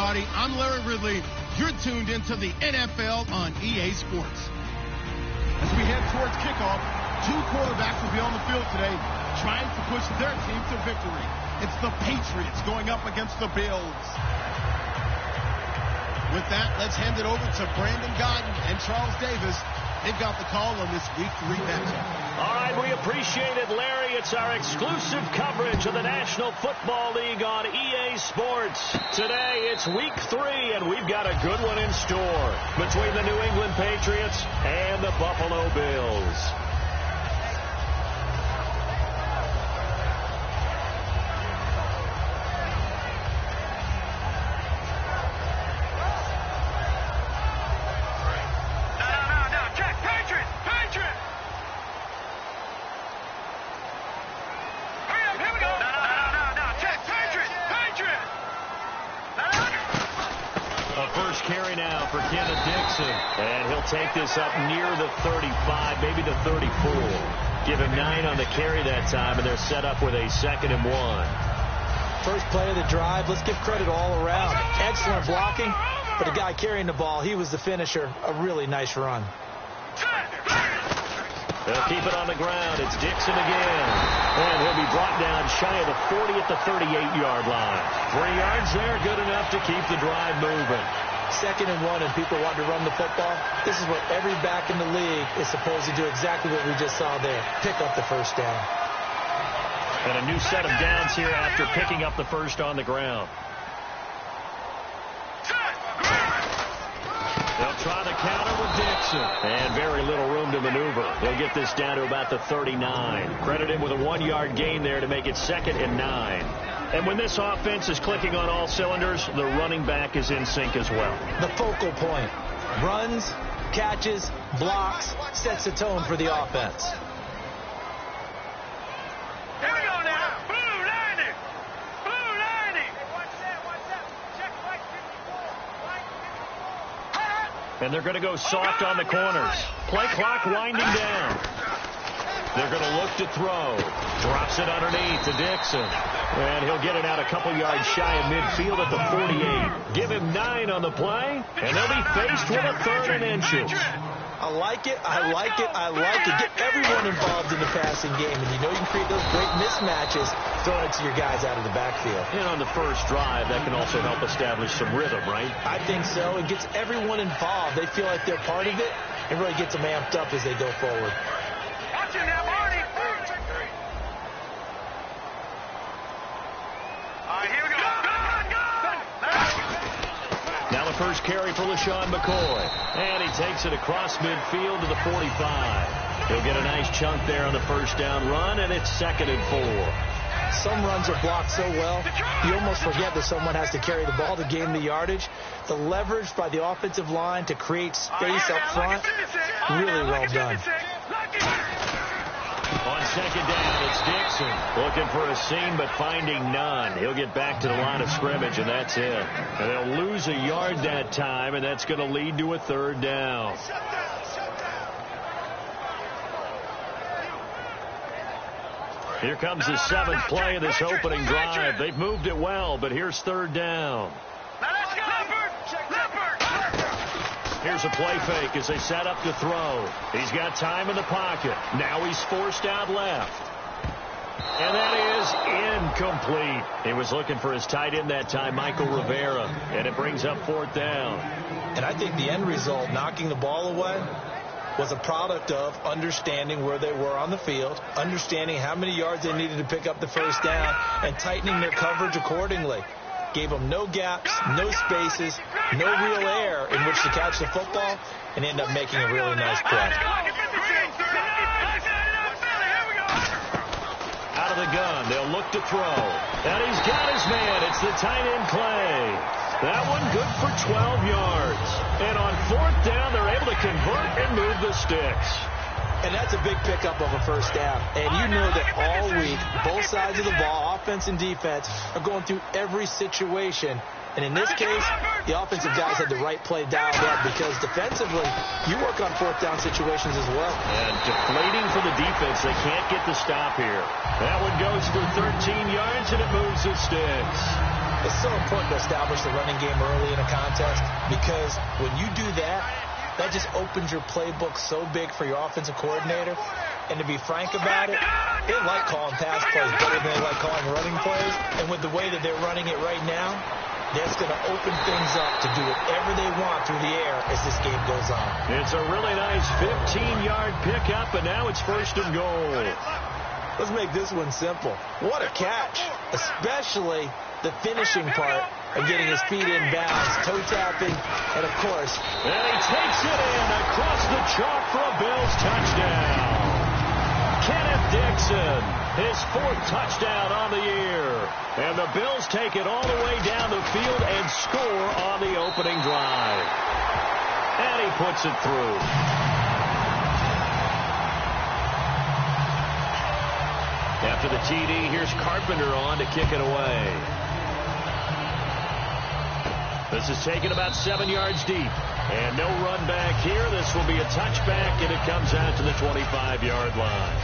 everybody. I'm Larry Ridley. You're tuned into the NFL on EA Sports. As we head towards kickoff, two quarterbacks will be on the field today trying to push their team to victory. It's the Patriots going up against the Bills. With that, let's hand it over to Brandon Godden and Charles Davis. They've got the call on this Week 3 matchup. All right, we appreciate it, Larry. It's our exclusive coverage of the National Football League on EA Sports. Today, it's Week 3, and we've got a good one in store between the New England Patriots and the Buffalo Bills. And he'll take this up near the 35, maybe the 34. Give him 9 on the carry that time, and they're set up with a 2nd and 1. First play of the drive, let's give credit all around. Excellent blocking, but the guy carrying the ball, he was the finisher. A really nice run. They'll keep it on the ground. It's Dixon again. And he'll be brought down shy of the 40 at the 38-yard line. 3 yards there, good enough to keep the drive moving. 2nd and 1, and people want to run the football. This is what every back in the league is supposed to do, exactly what we just saw there. Pick up the first down. And a new set of downs here after picking up the first on the ground. They'll try the counter with Dixon. And very little room to maneuver. They'll get this down to about the 39. Credit him with a 1-yard gain there to make it 2nd and 9. And when this offense is clicking on all cylinders, the running back is in sync as well. The focal point. Runs, catches, blocks, sets the tone for the offense. Here we go now. Blue 90. Blue 90. And they're going to go soft on the corners. Play clock winding down. They're going to look to throw. Drops it underneath to Dixon. And he'll get it out a couple yards shy of midfield at the 48. Give him 9 on the play, and they'll be faced with a 3rd and inches. I like it. I like it. I like it. Get everyone involved in the passing game. And you know you can create those great mismatches throwing it to your guys out of the backfield. And on the first drive, that can also help establish some rhythm, right? I think so. It gets everyone involved. They feel like they're part of it and really gets them amped up as they go forward. Watch him now, Marty. Here we go. Now the first carry for LaShawn McCoy. And he takes it across midfield to the 45. He'll get a nice chunk there on the first down run, and it's 2nd and 4. Some runs are blocked so well, you almost forget that someone has to carry the ball to gain the yardage. The leverage by the offensive line to create space up front, really well done. On 2nd down, it's Dixon. Looking for a seam, but finding none. He'll get back to the line of scrimmage, and that's it. And they'll lose a yard that time, and that's going to lead to a 3rd down. Here comes the 7th play of this opening drive. They've moved it well, but here's 3rd down. Here's a play fake as they set up to throw. He's got time in the pocket. Now he's forced out left. And that is incomplete. He was looking for his tight end that time, Michael Rivera. And it brings up 4th down. And I think the end result, knocking the ball away, was a product of understanding where they were on the field, understanding how many yards they needed to pick up the first down, and tightening their coverage accordingly. Gave them no gaps, no spaces, no real air in which to catch the football, and end up making a really nice play. Out of the gun, they'll look to throw. And he's got his man. It's the tight end play. That one good for 12 yards. And on 4th down, they're able to convert and move the sticks. And that's a big pickup of a first down. And you know that all week, both sides of the ball, offense and defense, are going through every situation. And in this case, the offensive guys had the right play dialed up because defensively, you work on 4th down situations as well. And deflating for the defense. They can't get the stop here. That one goes for 13 yards, and it moves the sticks. It's so important to establish the running game early in a contest because when you do that, that just opens your playbook so big for your offensive coordinator. And to be frank about it, they like calling pass plays better than they like calling running plays. And with the way that they're running it right now, that's going to open things up to do whatever they want through the air as this game goes on. It's a really nice 15-yard pickup, and now it's 1st and goal. Let's make this one simple. What a catch, especially the finishing part of getting his feet in bounds, toe tapping, and of course. And he takes it in across the chalk for a Bills touchdown. Kenneth Dixon, his 4th touchdown on the year. And the Bills take it all the way down the field and score on the opening drive. And he puts it through. After the TD, here's Carpenter on to kick it away. This is taken about 7 yards deep. And no run back here. This will be a touchback, and it comes out to the 25-yard line.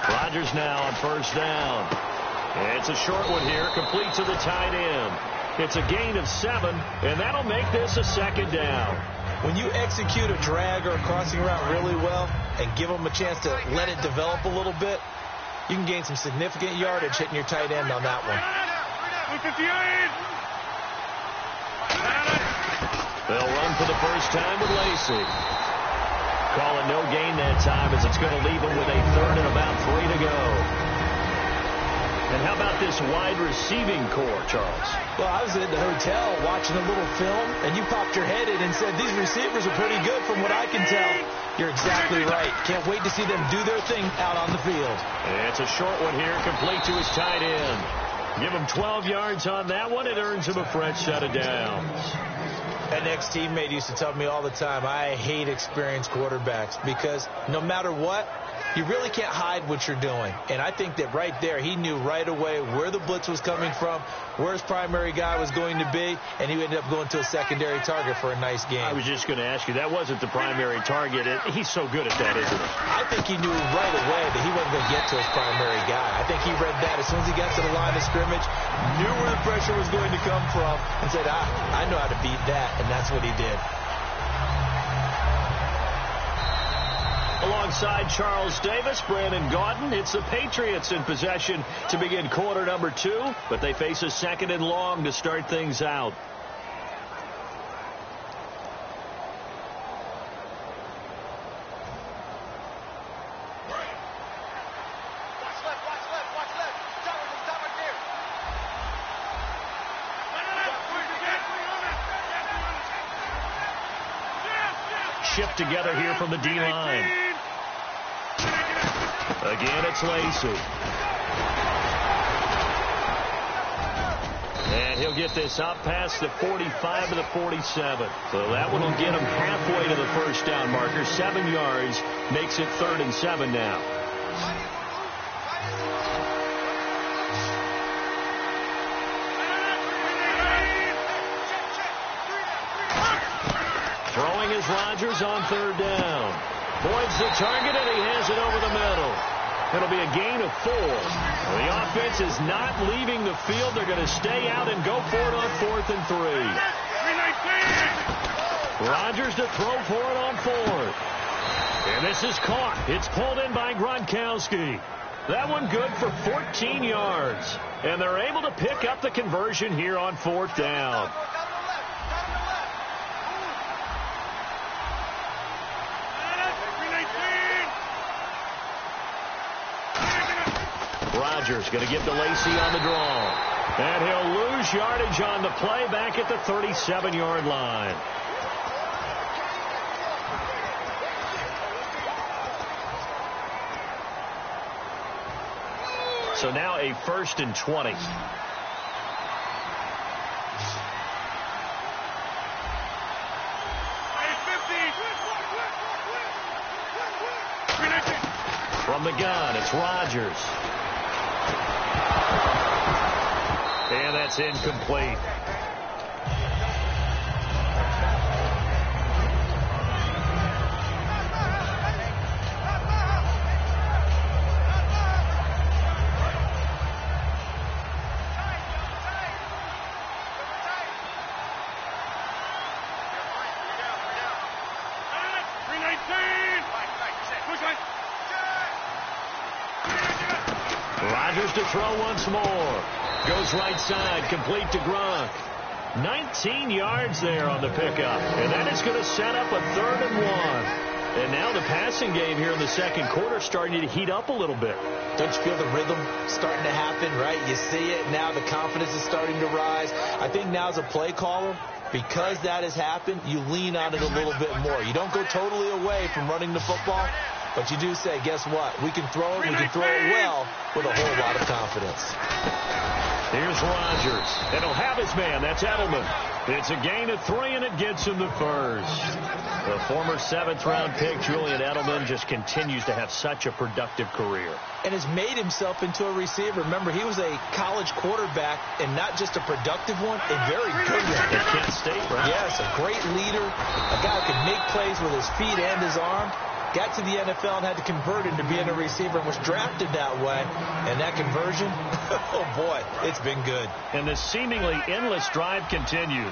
Rodgers now on 1st down. It's a short one here, complete to the tight end. It's a gain of 7, and that'll make this a 2nd down. When you execute a drag or a crossing route really well and give them a chance to let it develop a little bit, you can gain some significant yardage hitting your tight end on that one. They'll run for the first time with Lacey. Call it no gain that time as it's going to leave them with a 3rd and about 3 to go. And how about this wide receiving core, Charles? Well, I was at the hotel watching a little film, and you popped your head in and said, these receivers are pretty good from what I can tell. You're exactly right. Can't wait to see them do their thing out on the field. It's a short one here, complete to his tight end. Give him 12 yards on that one. It earns him a fresh set of downs. An ex-teammate used to tell me all the time, I hate experienced quarterbacks because no matter what, you really can't hide what you're doing. And I think that right there, he knew right away where the blitz was coming from, where his primary guy was going to be, and he ended up going to a secondary target for a nice game. I was just going to ask you, that wasn't the primary target. He's so good at that, isn't he? I think he knew right away that he wasn't going to get to his primary guy. I think he read that as soon as he got to the line of scrimmage, knew where the pressure was going to come from, and said, I know how to beat that, and that's what he did. Alongside Charles Davis, Brandon Gaudin, it's the Patriots in possession to begin quarter number 2, but they face a 2nd and long to start things out. Shift together here from the D-line. Again, it's Lacey. And he'll get this up past the 45 to the 47. So that one will get him halfway to the first down marker. 7 yards makes it 3rd and 7 now. Throwing is Rodgers on 3rd down. Boyd's the target, and he has it over the middle. It'll be a gain of 4. The offense is not leaving the field. They're going to stay out and go for it on 4th and 3. Rodgers to throw for it on 4th. And this is caught. It's pulled in by Gronkowski. That one good for 14 yards. And they're able to pick up the conversion here on 4th down. Rodgers going to get to Lacey on the draw. And he'll lose yardage on the play back at the 37-yard line. So now a 1st and 20. From the gun, it's Rodgers. And that's incomplete. Rodgers to throw once more. Goes right side, complete to Gronk. 19 yards there on the pickup. And that is going to set up a 3rd and 1. And now the passing game here in the second quarter starting to heat up a little bit. Don't you feel the rhythm starting to happen, right? You see it. Now the confidence is starting to rise. I think now as a play caller, because that has happened, you lean on it a little bit more. You don't go totally away from running the football, but you do say, guess what? We can throw it. We can throw it well with a whole lot of confidence. Here's Rodgers. And he'll have his man. That's Edelman. It's a gain of 3, and it gets him the first. The former 7th-round pick, Julian Edelman, just continues to have such a productive career. And has made himself into a receiver. Remember, he was a college quarterback, and not just a productive one, a very good one. At Kent State, right? Yes, a great leader, a guy who can make plays with his feet and his arm. Got to the NFL and had to convert into being a receiver and was drafted that way. And that conversion, oh boy, it's been good. And the seemingly endless drive continues.